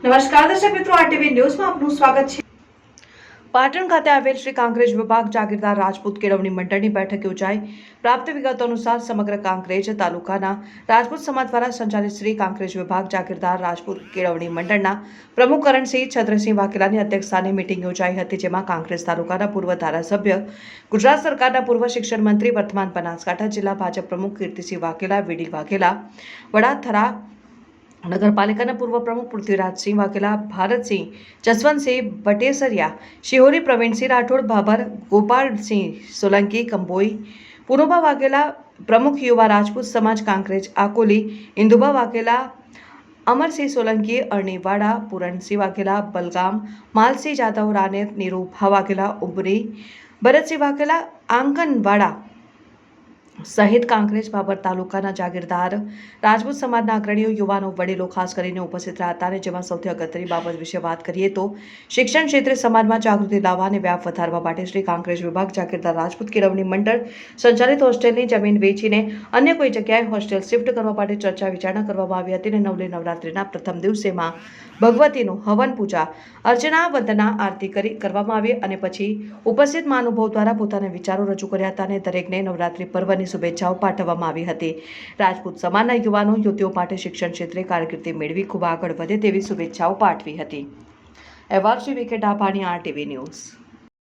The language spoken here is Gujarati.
નમસ્કાર દર્શક મિત્રો, આરટીવી ન્યૂઝમાં આપનું સ્વાગત છે। પાટણ ખાતે આવેલ શ્રી કાંકરેજ વિભાગ જાગીરદાર રાજપૂત કેળવણી મંડળની બેઠક યોજાઈ। પ્રાપ્ત વિગતો અનુસાર સમગ્ર કાંકરેજ તાલુકાના રાજપૂત સમાજ દ્વારા સંચાલિત શ્રી કાંકરેજ વિભાગ જાગીરદાર રાજપૂત કેળવણી મંડળના પ્રમુખ કરણસિંહ છત્રસિંહ વાઘેલાની અધ્યક્ષસ્થાને મીટિંગ યોજાઈ હતી, જેમાં કાંકરેજ તાલુકાના પૂર્વ ધારાસભ્ય, ગુજરાત સરકારના પૂર્વ શિક્ષણ મંત્રી, વર્તમાન બનાસકાંઠા જિલ્લા ભાજપ પ્રમુખ કીર્તિસિંહ વાઘેલા, વીડી વાઘેલા, વડાથરા નગરપાલિકાના પૂર્વ પ્રમુખ પૃથ્વીરાજસિંહ વાઘેલા, ભારતસિંહ, જસવંતસિંહ બટેસરિયા, શિહોરી પ્રવીણસિંહ રાઠોડ, ભાભર ગોપાલસિંહ સોલંકી, કંબોઈ પુનોબા વાઘેલા, પ્રમુખ યુવા રાજપૂત સમાજ કાંકરેજ આકોલી, ઇન્દુબા વાઘેલા, અમરસિંહ સોલંકી અરણીવાડા, પૂરણસિંહ વાઘેલા, બલગામ, માલસિંહ જાદવ, રાનેર, નીરુભા વાઘેલા, ઉબરી, ભરતસિંહ વાઘેલા, આંગણવાડા સહિત કાંકરેજ ભાભર તાલુકાના જાગીરદાર રાજપૂત સમાજના અગ્રણીઓ, યુવાનો, વડીલો ખાસ કરીને ઉપસ્થિત રહ્યા હતા। અને જેમાં સૌથી અગત્યની બાબત વિશે વાત કરીએ તો શિક્ષણ ક્ષેત્રે સમાજમાં જાગૃતિ લાવવા અને વ્યાપ વધારવા માટે શ્રી કાંકરેજ વિભાગ જાગીરદાર રાજપૂત કેળવણી મંડળ સંચાલિત હોસ્ટેલની જમીન વેચીને અન્ય કોઈ જગ્યાએ હોસ્ટેલ શિફ્ટ કરવા માટે ચર્ચા વિચારણા કરવામાં આવી હતી। અને નવલી નવરાત્રિના પ્રથમ દિવસેમાં ભગવતીનું હવન, પૂજા અર્ચના, વંદના, આરતી કરવામાં આવી અને પછી ઉપસ્થિત મહાનુભાવો દ્વારા પોતાના વિચારો રજૂ કર્યા હતા અને દરેકને નવરાત્રિ પર્વની શુભેચ્છાઓ પાઠવવામાં આવી હતી। રાજપૂત સમાજના યુવાનો, યુવતીઓ માટે શિક્ષણ ક્ષેત્રે કારકિર્દી મેળવી ખૂબ આગળ વધે તેવી શુભેચ્છાઓ પાઠવી હતી। અહેવાલ શ્રી વિકે ડાભાણી, આરટીવી ન્યૂઝ।